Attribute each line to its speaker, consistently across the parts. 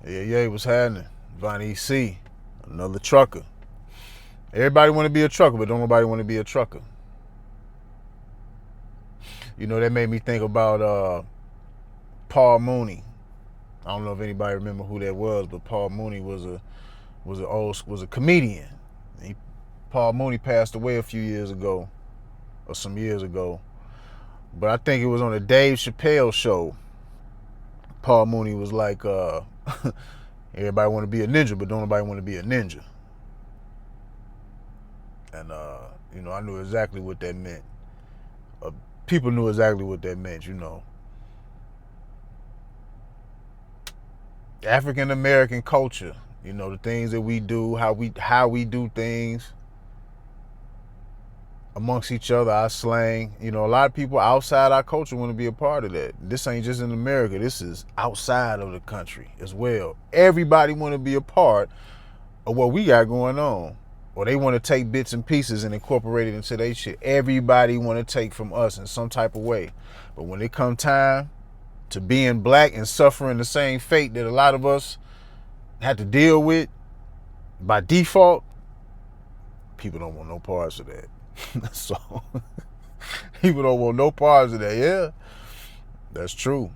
Speaker 1: Yeah, what's happening? Vonnie C, another trucker. Everybody want to be a trucker, but don't nobody want to be a trucker. You know, that made me think about Paul Mooney. I don't know if anybody remember who that was, but Paul Mooney was a comedian. He, Paul Mooney passed away a few years ago, or some years ago. But I think it was on the Dave Chappelle show. Paul Mooney was like, everybody want to be a ninja, but don't nobody want to be a ninja. And I knew exactly what that meant. Uh, People knew exactly what that meant. African American culture. The things that we do, how we do things amongst each other, our slang. A lot of people outside our culture want to be a part of that. This ain't just in America. This is outside of the country as well. Everybody want to be a part of what we got going on. Or they want to take bits and pieces and incorporate it into their shit. Everybody want to take from us in some type of way. But when it come time to being black and suffering the same fate that a lot of us had to deal with by default, people don't want no parts of that. So people don't want no parts of that. Yeah, that's true.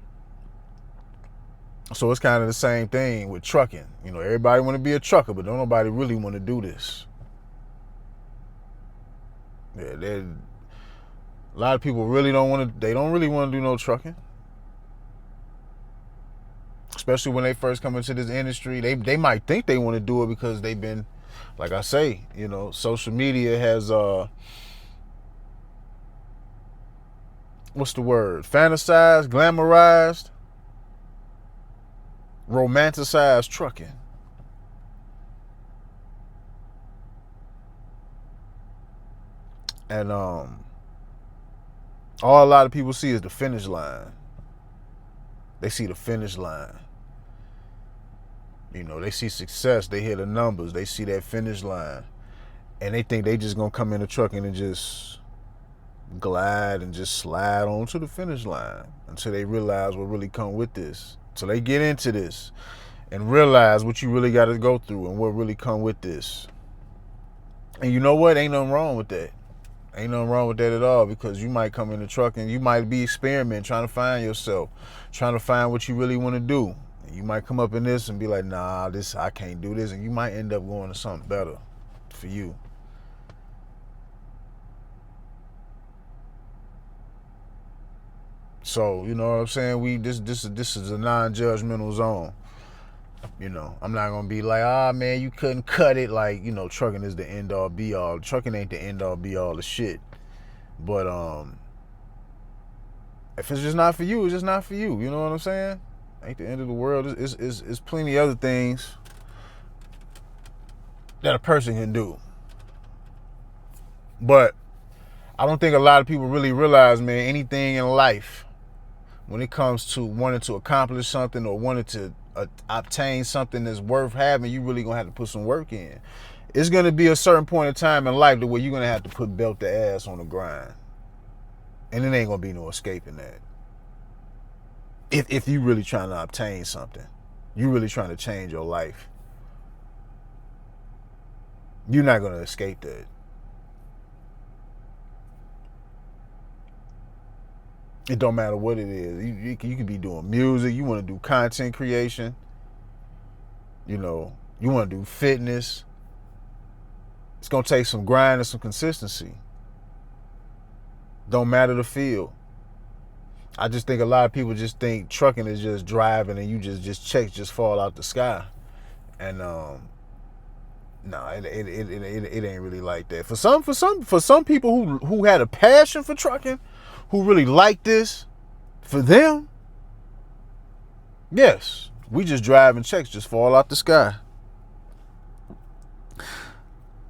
Speaker 1: So it's kind of the same thing with trucking. Everybody want to be a trucker, but don't nobody really want to do this. Yeah, a lot of people really don't want to. They don't really want to do no trucking, especially when they first come into this industry. They might think they want to do it because they've been, like I say, social media has what's the word? Fantasized, glamorized, romanticized trucking. And all a lot of people see is the finish line. They see the finish line. They see success. They hear the numbers. They see that finish line. And they think they just gonna come in the trucking and just glide and just slide on to the finish line until they realize what really come with this. So they get into this and realize what you really got to go through and what really come with this. And you know what? Ain't nothing wrong with that. Ain't nothing wrong with that at all, because you might come in the truck and you might be experimenting, trying to find yourself, trying to find what you really want to do. And you might come up in this and be like, nah, I can't do this. And you might end up going to something better for you. So, you know what I'm saying? This is a non-judgmental zone. I'm not gonna be like, man, you couldn't cut it. Like, trucking is the end all be all. Trucking ain't the end all be all of shit. But if it's just not for you, it's just not for you. You know what I'm saying? Ain't the end of the world. It's plenty other things that a person can do. But I don't think a lot of people really realize, man, anything in life, when it comes to wanting to accomplish something or wanting to obtain something that's worth having, you really gonna have to put some work in. It's gonna be a certain point in time in life to where you're gonna have to put belt the ass on the grind, and it ain't gonna be no escaping that. If you really trying to obtain something, you really trying to change your life, you're not gonna escape that. It don't matter what it is. You could be doing music. You want to do content creation. You want to do fitness. It's going to take some grind and some consistency. Don't matter the field. I just think a lot of people just think trucking is just driving and you just checks just fall out the sky. And no, it ain't really like that. For some people who had a passion for trucking, who really like this, for them, yes, we just drive and checks just fall out the sky.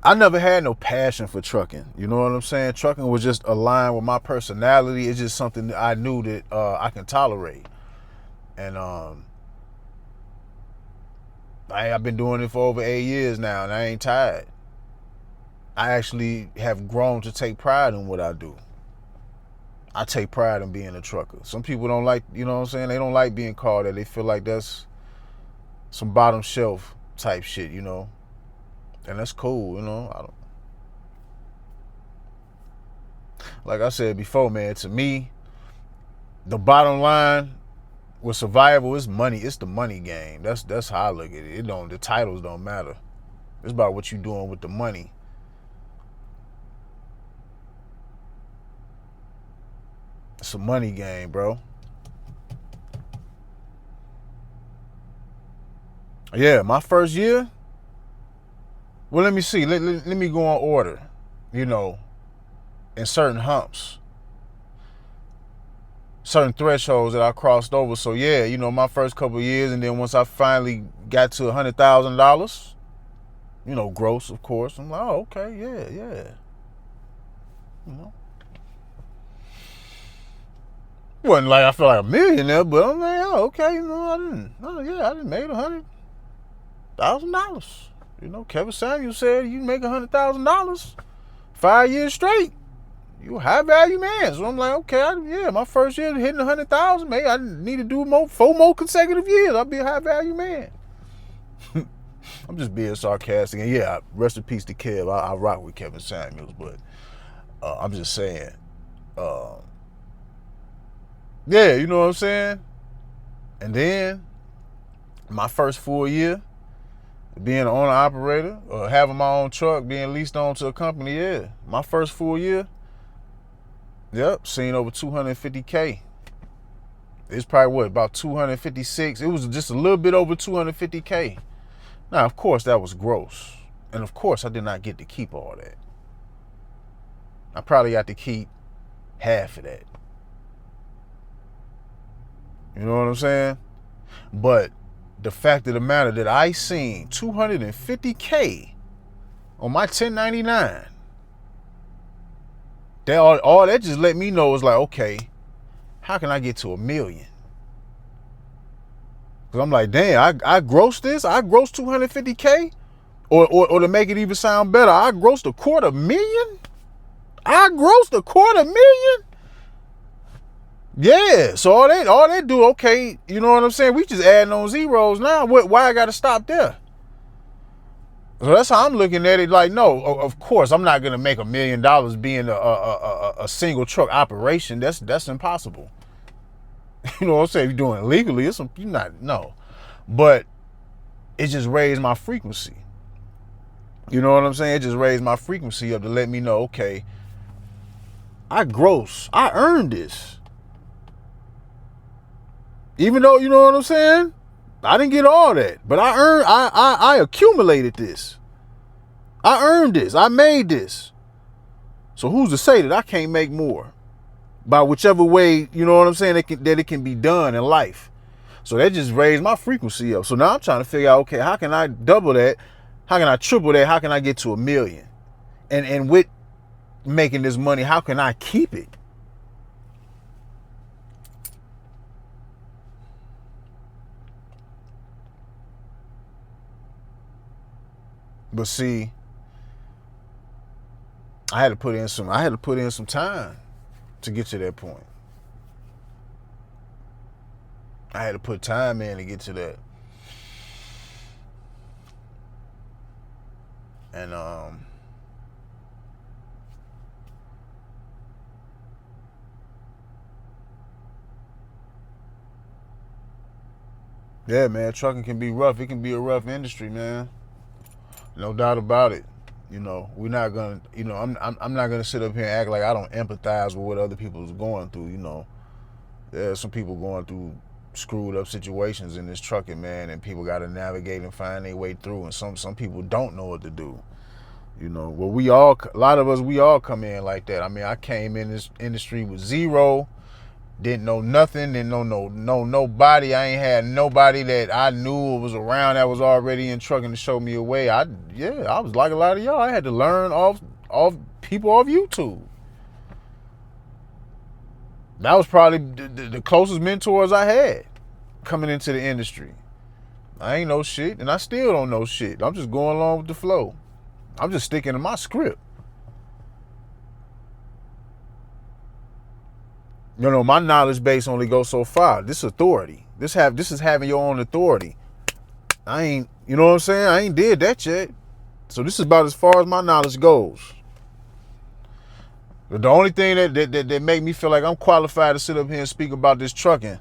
Speaker 1: I never had no passion for trucking. You know what I'm saying? Trucking was just aligned with my personality. It's just something that I knew that I can tolerate. And I've been doing it for over 8 years now, and I ain't tired. I actually have grown to take pride in what I do. I take pride in being a trucker. Some people don't like, you know what I'm saying? They don't like being called that. They feel like that's some bottom shelf type shit, you know. And that's cool, you know. Like I said before, man, to me, the bottom line with survival is money. It's the money game. That's how I look at it. The titles don't matter. It's about what you're doing with the money. It's a money game, bro. Yeah, my first year. Well, let me see. Let me go on order. You know, in certain humps, certain thresholds that I crossed over. So yeah, you know, my first couple of years, and then once I finally got to $100,000, you know, gross, of course, I'm like, oh, okay, yeah. You know, wasn't like I felt like a millionaire, but I'm like, oh, okay, you know, I didn't make $100,000. You know, Kevin Samuels said you make $100,000 5 years straight, you a high value man. So I'm like, okay, my first year hitting 100,000, maybe I need to do 4 more consecutive years. I'll be a high value man. I'm just being sarcastic, and yeah, rest in peace to Kev. I rock with Kevin Samuels, but I'm just saying, yeah, you know what I'm saying. And then my first full year being an owner operator, or having my own truck, being leased on to a company, yeah, my first full year, yep, seen over 250K. It's probably about 256. It was just a little bit over 250K. Now, of course, that was gross. And of course, I did not get to keep all that. I probably got to keep half of that. You know what I'm saying? But the fact of the matter that I seen 250K on my 1099, that all that just let me know is like, okay, how can I get to $1 million? Cause I'm like, damn, I grossed this. I grossed 250K, or to make it even sound better, I grossed $250,000. I grossed $250,000. Yeah. So all they do, okay, you know what I'm saying? We just adding on zeros now. Why I got to stop there? So that's how I'm looking at it. Like, no, of course I'm not gonna make $1 million being a single truck operation. That's impossible. You know what I'm saying? If you're doing it legally, you're not, no. But it just raised my frequency. You know what I'm saying? It just raised my frequency up to let me know, okay, I earned this. Even though, you know what I'm saying, I didn't get all that, but I accumulated this. I earned this. I made this. So who's to say that I can't make more? By whichever way, you know what I'm saying, that it can be done in life. So that just raised my frequency up. So now I'm trying to figure out, okay, how can I double that? How can I triple that? How can I get to $1 million? And with making this money, how can I keep it? But see, I had to put in some time to get to that point. I had to put time in to get to that. And yeah, man, trucking can be rough. It can be a rough industry, man. No doubt about it. You know, we're not gonna, you know, I'm not gonna sit up here and act like I don't empathize with what other people is going through. You know, there's some people going through screwed up situations in this trucking, man, and people got to navigate and find their way through. And some people don't know what to do. You know, well, a lot of us, we all come in like that. I mean, I came in this industry with zero, didn't know nothing, didn't know nobody. I ain't had nobody that I knew was around that was already in trucking to show me a way. I was like a lot of y'all. I had to learn off people off YouTube. That was probably the closest mentors I had coming into the industry. I ain't know shit, and I still don't know shit. I'm just going along with the flow. I'm just sticking to my script. You know, my knowledge base only goes so far. This authority. This is having your own authority. I ain't, you know what I'm saying? I ain't did that yet. So this is about as far as my knowledge goes. But the only thing that make me feel like I'm qualified to sit up here and speak about this trucking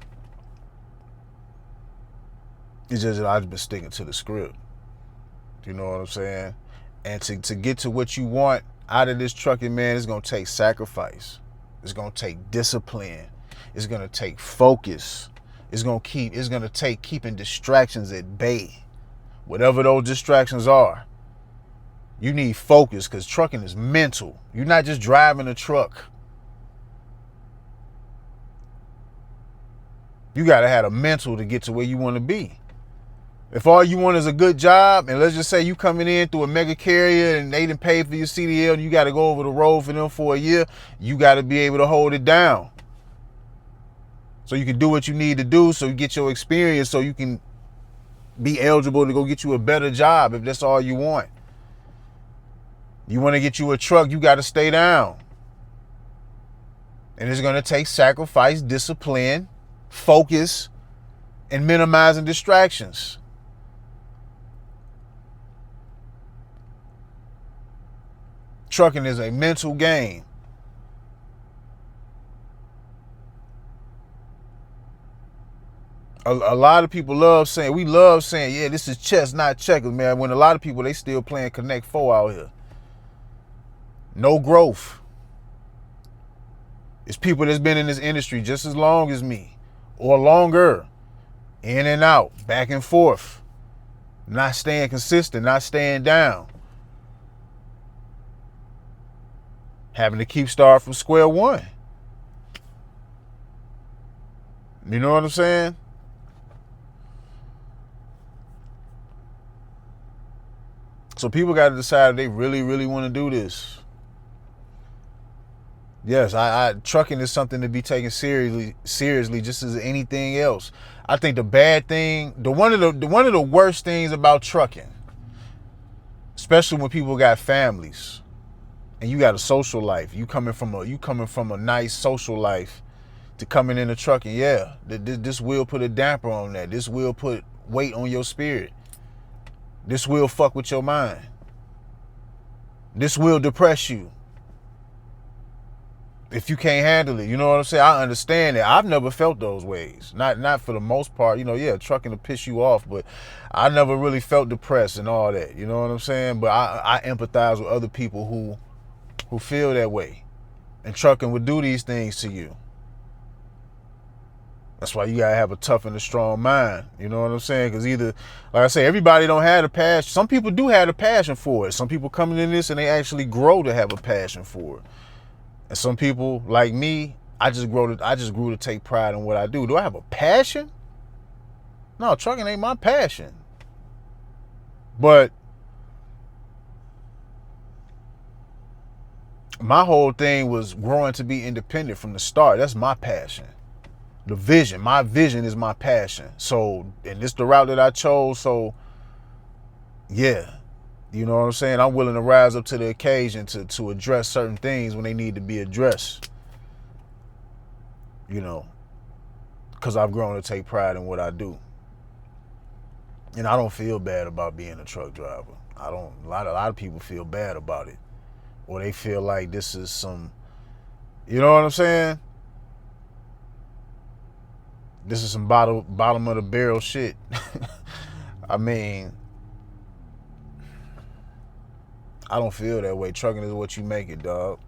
Speaker 1: is just that I've been sticking to the script. You know what I'm saying? And to get to what you want out of this trucking, man, it's gonna take sacrifice. It's gonna take discipline. It's gonna take focus. It's gonna take keeping distractions at bay. Whatever those distractions are. You need focus, because trucking is mental. You're not just driving a truck. You gotta have a mental to get to where you want to be. If all you want is a good job, and let's just say you coming in through a mega carrier and they didn't pay for your CDL and you got to go over the road for them for a year, you got to be able to hold it down. So you can do what you need to do, so you get your experience, so you can be eligible to go get you a better job if that's all you want. You want to get you a truck, you got to stay down. And it's going to take sacrifice, discipline, focus, and minimizing distractions. Trucking is a mental game. A lot of people love saying, yeah, this is chess, not checkers, man. When a lot of people, they still playing Connect 4 out here. No growth. It's people that's been in this industry just as long as me, or longer, in and out, back and forth, not staying consistent, not staying down. Having to keep starting from square one. You know what I'm saying? So people got to decide if they really, really want to do this. Yes, trucking is something to be taken seriously, just as anything else. I think the bad thing, one of the worst things about trucking, especially when people got families and you got a social life, you coming from a nice social life to coming into trucking, yeah, this will put a damper on that. This will put weight on your spirit. This will fuck with your mind. This will depress you if you can't handle it. You know what I'm saying? I understand that. I've never felt those ways. Not for the most part. You know, yeah, trucking will piss you off, but I never really felt depressed and all that. You know what I'm saying? But I empathize with other people who feel that way. And trucking would do these things to you. That's why you gotta have a tough and a strong mind. You know what I'm saying? Because either, like I say, everybody don't have the passion. Some people do have the passion for it. Some people coming in this and they actually grow to have a passion for it. And some people, like me, I just grew to take pride in what I do. Do I have a passion? No, trucking ain't my passion. But my whole thing was growing to be independent from the start. That's my passion. The vision. My vision is my passion. So, and this the route that I chose. So, yeah. You know what I'm saying? I'm willing to rise up to the occasion to address certain things when they need to be addressed. You know, because I've grown to take pride in what I do. And I don't feel bad about being a truck driver. I don't. A lot of people feel bad about it. Or they feel like this is some, you know what I'm saying? This is some bottom of the barrel shit. I mean, I don't feel that way. Trucking is what you make it, dog.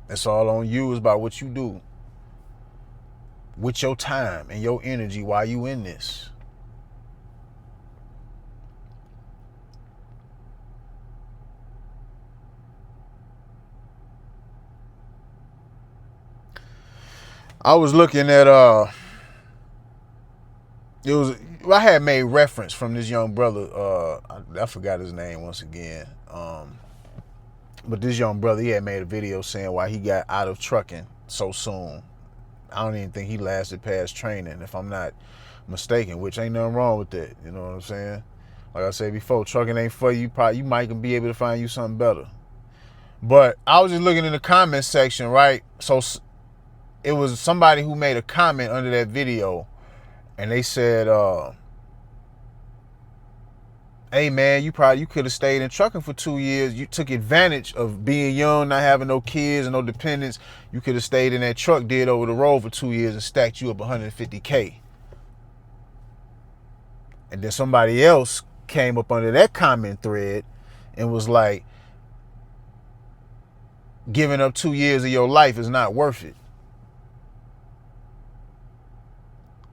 Speaker 1: It's all on you. It's about what you do with your time and your energy while you in this. I was looking at I had made reference from this young brother, I forgot his name once again. But this young brother, he had made a video saying why he got out of trucking so soon. I don't even think he lasted past training, if I'm not mistaken, which ain't nothing wrong with that. You know what I'm saying? Like I said before, trucking ain't for you. You might be able to find you something better. But I was just looking in the comment section, right? So it was somebody who made a comment under that video, and they said, Hey man, you could have stayed in trucking for 2 years. You took advantage of being young, not having no kids and no dependents. You could have stayed in that truck, did over the road for 2 years, and stacked you up 150K. And then somebody else came up under that comment thread and was like, giving up 2 years of your life is not worth it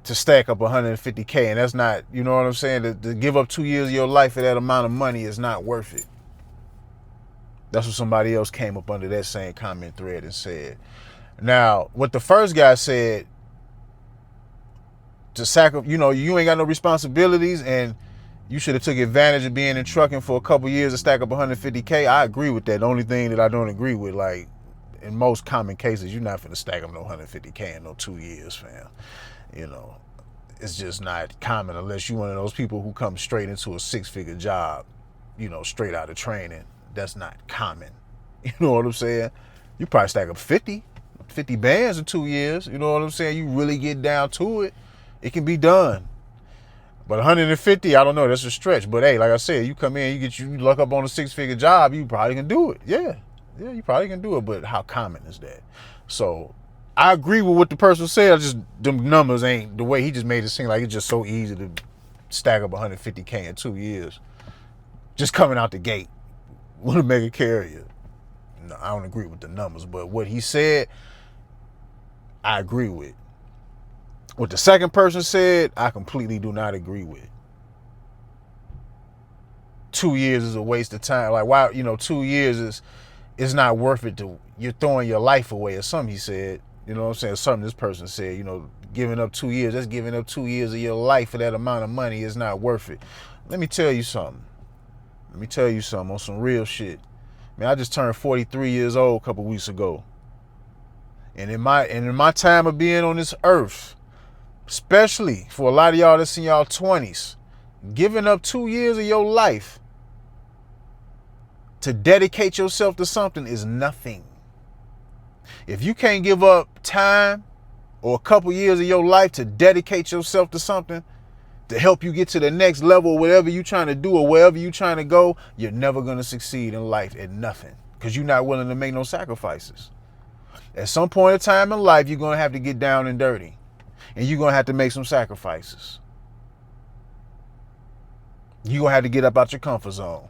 Speaker 1: to stack up 150K. And that's not, you know what I'm saying? To give up 2 years of your life for that amount of money is not worth it. That's what somebody else came up under that same comment thread and said. Now, what the first guy said, to sacrifice, you ain't got no responsibilities and you should have took advantage of being in trucking for a couple years to stack up 150K. I agree with that. The only thing that I don't agree with, like in most common cases, you're not finna stack up no 150K in no 2 years, fam. It's just not common unless you're one of those people who come straight into a 6-figure job, straight out of training. That's not common. You know what I'm saying? You probably stack up 50 bands in 2 years. You know what I'm saying? You really get down to it, it can be done. But 150, I don't know, that's a stretch. But hey, like I said, you come in, you luck up on a 6-figure job, you probably can do it. Yeah, you probably can do it. But how common is that? So I agree with what the person said. Them numbers ain't the way he just made it seem like it's just so easy to stack up 150K in 2 years, just coming out the gate with a mega carrier. No, I don't agree with the numbers, but what he said, I agree with. What the second person said, I completely do not agree with. 2 years is a waste of time. Like, why, 2 years is not worth it you're throwing your life away or something he said. You know what I'm saying? Something this person said, giving up 2 years, that's giving up 2 years of your life for that amount of money is not worth it. Let me tell you something on some real shit. Man, I just turned 43 years old a couple weeks ago. And in my time of being on this earth, especially for a lot of y'all that's in y'all 20s, giving up 2 years of your life to dedicate yourself to something is nothing. If you can't give up time or a couple years of your life to dedicate yourself to something to help you get to the next level, whatever you're trying to do or wherever you're trying to go, you're never going to succeed in life at nothing because you're not willing to make no sacrifices. At some point in time in life, you're going to have to get down and dirty. And you're going to have to make some sacrifices. You're going to have to get up out your comfort zone.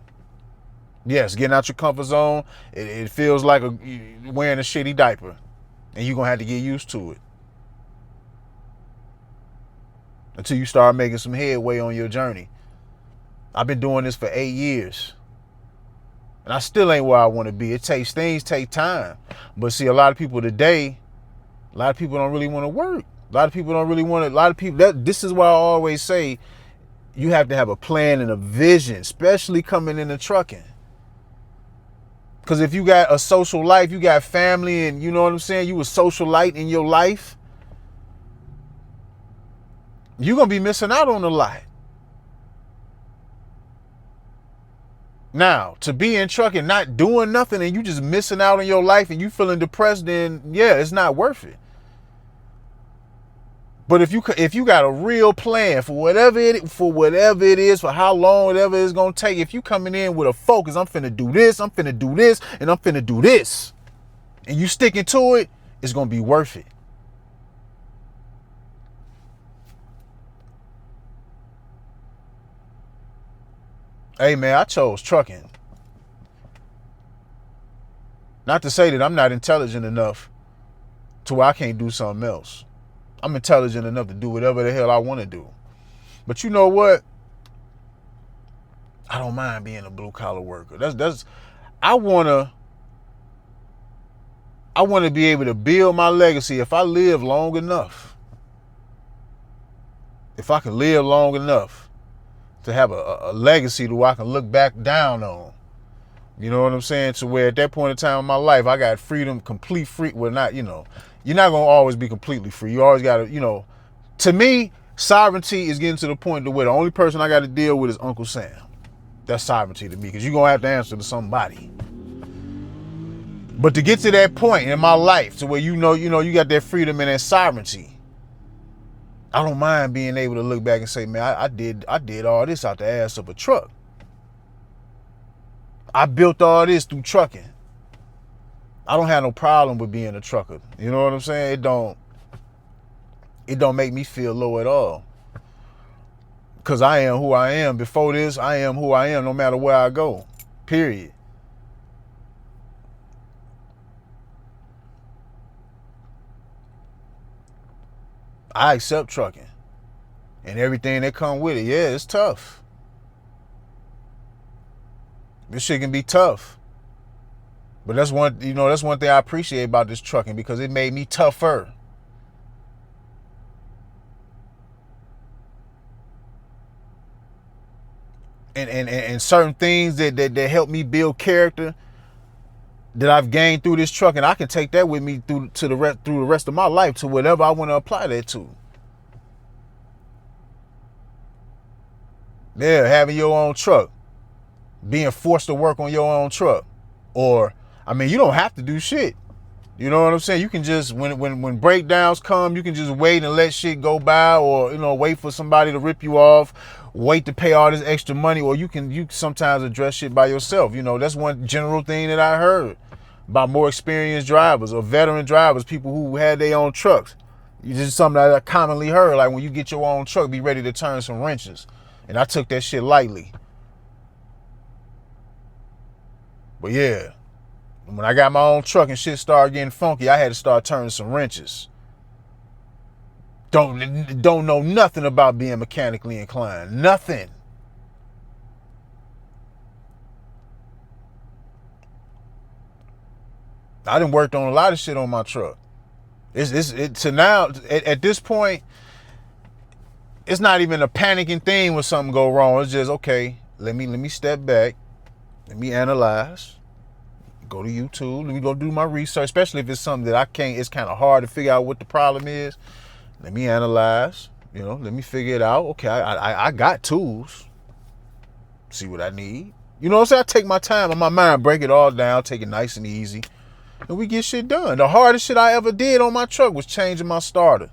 Speaker 1: Yes, getting out your comfort zone, it feels like wearing a shitty diaper. And you're going to have to get used to it. Until you start making some headway on your journey. I've been doing this for 8 years. And I still ain't where I want to be. Things take time. But see, a lot of people today, don't really want to work. A lot of people don't really want to, this is why I always say, you have to have a plan and a vision, especially coming into trucking. Because if you got a social life, you got family, and you know what I'm saying, you a socialite in your life, you're going to be missing out on a lot. Now, to be in trucking, not doing nothing, and you just missing out on your life and you feeling depressed, then yeah, it's not worth it. But if you got a real plan for whatever it is, for how long, whatever it's gonna take, if you coming in with a focus, I'm finna do this, and I'm finna do this, and you sticking to it, it's gonna be worth it. Hey man, I chose trucking. Not to say that I'm not intelligent enough to where I can't do something else. I'm intelligent enough to do whatever the hell I want to do. But you know what? I don't mind being a blue collar worker. I wanna be able to build my legacy if I live long enough. If I can live long enough to have a legacy that I can look back down on. You know what I'm saying? To where at that point in time in my life, I got freedom, complete free. Well, not, you're not going to always be completely free. You always got to, to me, sovereignty is getting to the point to where the only person I got to deal with is Uncle Sam. That's sovereignty to me, because you're going to have to answer to somebody. But to get to that point in my life to where you got that freedom and that sovereignty, I don't mind being able to look back and say, man, I did all this out the ass of a truck. I built all this through trucking. I don't have no problem with being a trucker. You know what I'm saying? It don't make me feel low at all. Because I am who I am. Before this, I am who I am no matter where I go. Period. I accept trucking and everything that come with it. Yeah, it's tough. This shit can be tough. But that's one thing I appreciate about this trucking, because it made me tougher. And certain things that help me build character that I've gained through this trucking, I can take that with me through the rest of my life, to whatever I want to apply that to. Yeah, having your own truck, being forced to work on your own truck, or I mean, you don't have to do shit. You know what I'm saying? You can just, when breakdowns come, you can just wait and let shit go by, or wait for somebody to rip you off, wait to pay all this extra money, or you sometimes address shit by yourself. That's one general thing that I heard about more experienced drivers or veteran drivers, people who had their own trucks. It's just something that I commonly heard, like when you get your own truck, be ready to turn some wrenches. And I took that shit lightly. But yeah, when I got my own truck and shit started getting funky, I had to start turning some wrenches. Don't know nothing about being mechanically inclined. Nothing. I done worked on a lot of shit on my truck. Now, at this point, it's not even a panicking thing when something go wrong. It's just, okay, let me step back. Let me analyze. Go to YouTube. Let me go do my research, especially if it's something that it's kind of hard to figure out what the problem is. Let me analyze, let me figure it out. Okay, I got tools. See what I need. You know what I'm saying? I take my time in my mind, break it all down, take it nice and easy, and we get shit done. The hardest shit I ever did on my truck was changing my starter.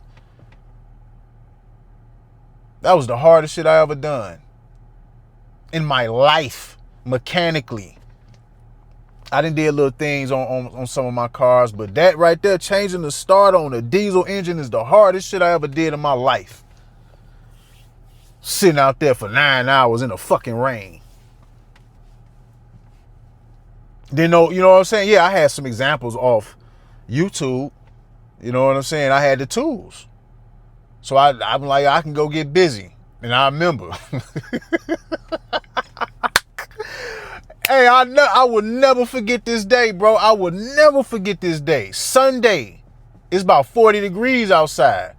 Speaker 1: That was the hardest shit I ever done in my life, mechanically. I done did little things on some of my cars, but that right there, changing the starter on a diesel engine, is the hardest shit I ever did in my life. Sitting out there for 9 hours in the fucking rain. Then, you know what I'm saying? Yeah, I had some examples off YouTube. You know what I'm saying? I had the tools. So I'm like, I can go get busy. And I remember. Hey, I will never forget this day, bro. I will never forget this day. Sunday. It's about 40 degrees outside.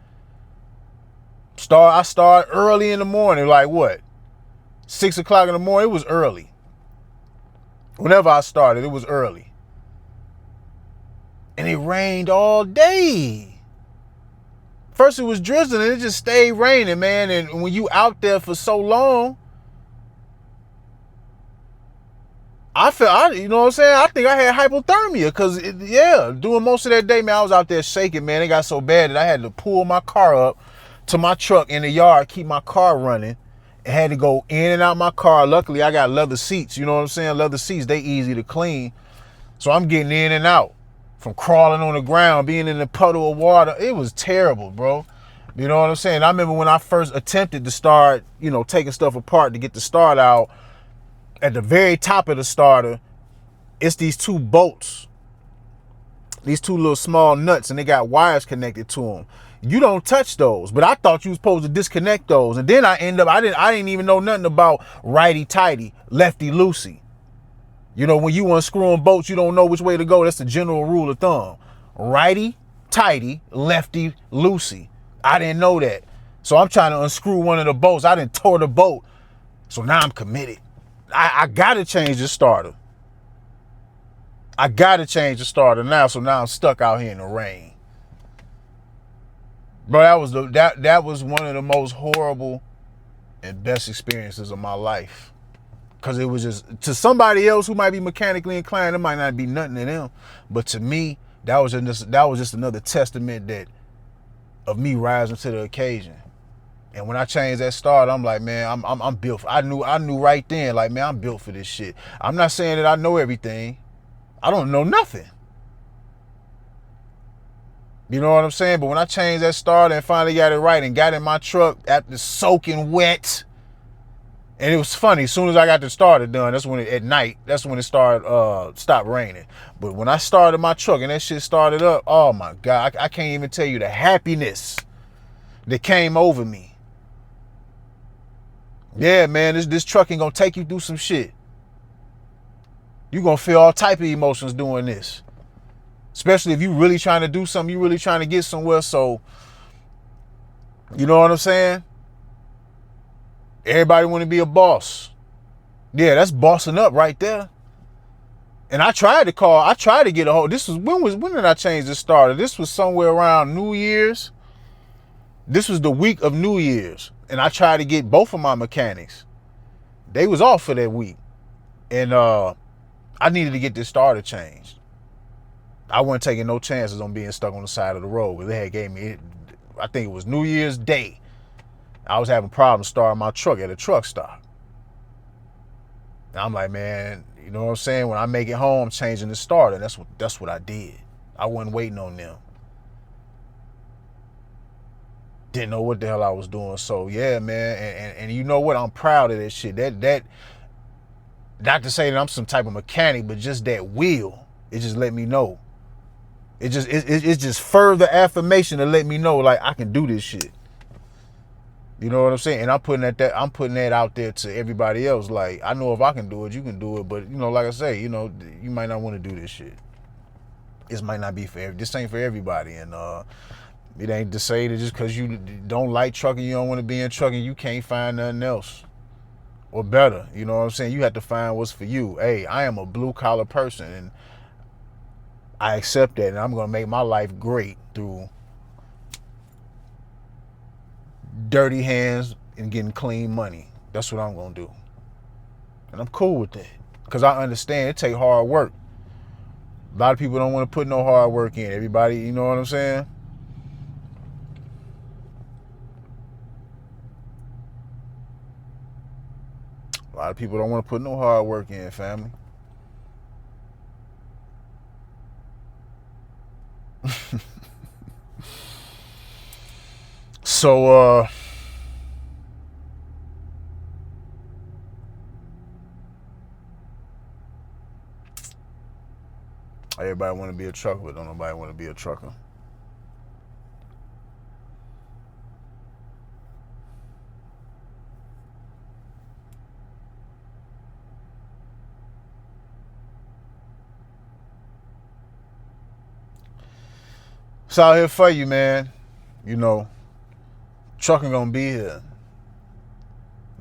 Speaker 1: I start early in the morning. Like what? 6 o'clock in the morning. It was early. Whenever I started, it was early. And it rained all day. First it was drizzling and it just stayed raining, man. And when you out there for so long, you know what I'm saying? I think I had hypothermia because, doing most of that day, man, I was out there shaking, man. It got so bad that I had to pull my car up to my truck in the yard, keep my car running. I had to go in and out my car. Luckily, I got leather seats. You know what I'm saying? Leather seats, they easy to clean. So I'm getting in and out from crawling on the ground, being in a puddle of water. It was terrible, bro. You know what I'm saying? I remember when I first attempted to start, taking stuff apart to get the start out. At the very top of the starter, it's these two bolts, these two little small nuts, and they got wires connected to them. You don't touch those, but I thought you was supposed to disconnect those. And then I didn't even know nothing about righty tighty, lefty loosey. When you unscrewing bolts, you don't know which way to go. That's the general rule of thumb. Righty tighty, lefty loosey. I didn't know that. So I'm trying to unscrew one of the bolts. I done tore the bolt. So now I'm committed. I gotta change the starter. I gotta change the starter now. So now I'm stuck out here in the rain. Bro, that was one of the most horrible and best experiences of my life. Cause it was just, to somebody else who might be mechanically inclined, it might not be nothing to them. But to me, that was just another testament of me rising to the occasion. And when I changed that start, I'm like, man, I'm built. I knew right then, like, man, I'm built for this shit. I'm not saying that I know everything. I don't know nothing. You know what I'm saying? But when I changed that starter and finally got it right and got in my truck after soaking wet, and it was funny, as soon as I got the starter done, that's when at night, that's when it started stopped raining. But when I started my truck and that shit started up, oh my God, I can't even tell you the happiness that came over me. Yeah, man, this truck ain't gonna take you through some shit. You gonna feel all type of emotions doing this. Especially if you really trying to do something, you really trying to get somewhere. So, you know what I'm saying? Everybody want to be a boss. Yeah, that's bossing up right there. And I tried to get a hold. When did I change this starter? This was somewhere around New Year's. This was the week of New Year's. And I tried to get both of my mechanics. They was off for that week. And I needed to get this starter changed. I wasn't taking no chances on being stuck on the side of the road because they had gave me, I think it was New Year's Day. I was having problems starting my truck at a truck stop. And I'm like, man, you know what I'm saying? When I make it home, I'm changing the starter. That's what I did. I wasn't waiting on them. Didn't know what the hell I was doing. So yeah, man, and you know what? I'm proud of that shit. That not to say that I'm some type of mechanic, but just that wheel, it just let me know. It's just further affirmation to let me know, like, I can do this shit. You know what I'm saying? And I'm putting that out there to everybody else. Like, I know if I can do it, you can do it. But you know, like I say, you know, you might not want to do this shit. This might not be this ain't for everybody. And it ain't to say that just because you don't like trucking, you don't want to be in trucking, you can't find nothing else or better. You know what I'm saying? You have to find what's for you. Hey, I am a blue collar person, and I accept that, and I'm gonna make my life great through dirty hands and getting clean money. That's what I'm gonna do, and I'm cool with that because I understand it take hard work. A lot of people don't want to put no hard work in. Everybody, you know what I'm saying? A lot of people don't want to put no hard work in, family. So everybody want to be a trucker, but don't nobody want to be a trucker. It's out here for you, man. You know, trucking gonna be here.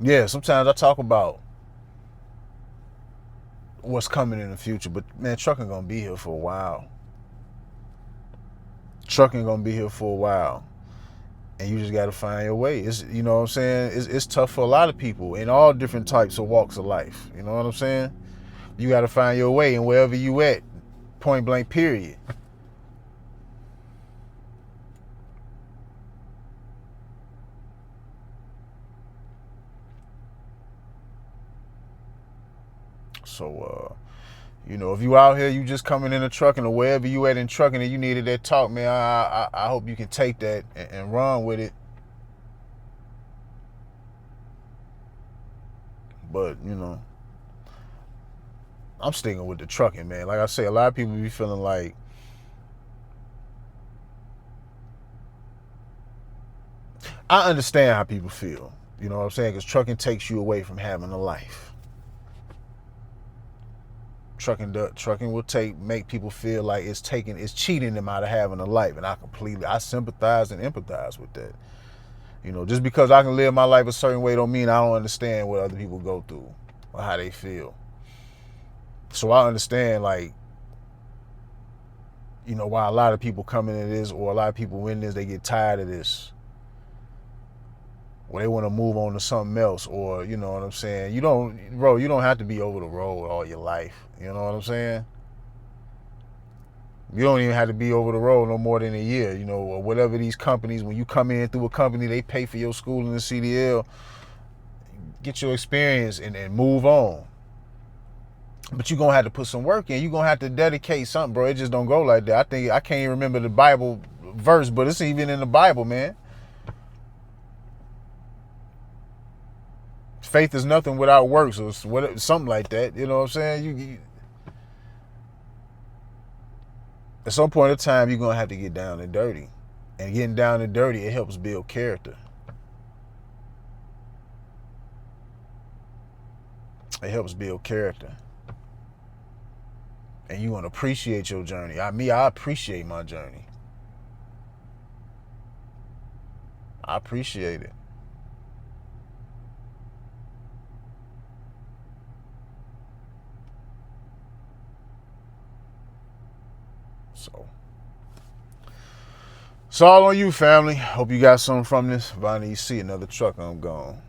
Speaker 1: Yeah, sometimes I talk about what's coming in the future, but man, trucking gonna be here for a while. Trucking gonna be here for a while, and you just gotta find your way. It's, you know what I'm saying? It's tough for a lot of people in all different types of walks of life. You know what I'm saying? You gotta find your way, and wherever you at, point blank, period. So, you know, if you out here, you just coming in a trucking or wherever you at in trucking and you needed that talk, man, I hope you can take that and run with it. But, you know, I'm sticking with the trucking, man. Like I say, a lot of people be feeling like, I understand how people feel, you know what I'm saying? Because trucking takes you away from having a life. Trucking will make people feel like it's cheating them out of having a life, and I sympathize and empathize with that. You know, just because I can live my life a certain way don't mean I don't understand what other people go through or how they feel. So I understand, like, you know, why a lot of people come into this, or a lot of people in this, they get tired of this, or they want to move on to something else, or, you know what I'm saying? You don't have to be over the road all your life. You know what I'm saying? You don't even have to be over the road no more than a year, you know, or whatever these companies, when you come in through a company, they pay for your school in the CDL, get your experience and move on. But you're going to have to put some work in. You're going to have to dedicate something, bro. It just don't go like that. I can't even remember the Bible verse, but it's even in the Bible, man. Faith is nothing without works, or something like that. You know what I'm saying? At some point in time, you're going to have to get down and dirty. And getting down and dirty, it helps build character. It helps build character. And you want to appreciate your journey. I appreciate my journey. I appreciate it. So, it's all on you, family. Hope you got something from this. If I need to see another truck, I'm gone.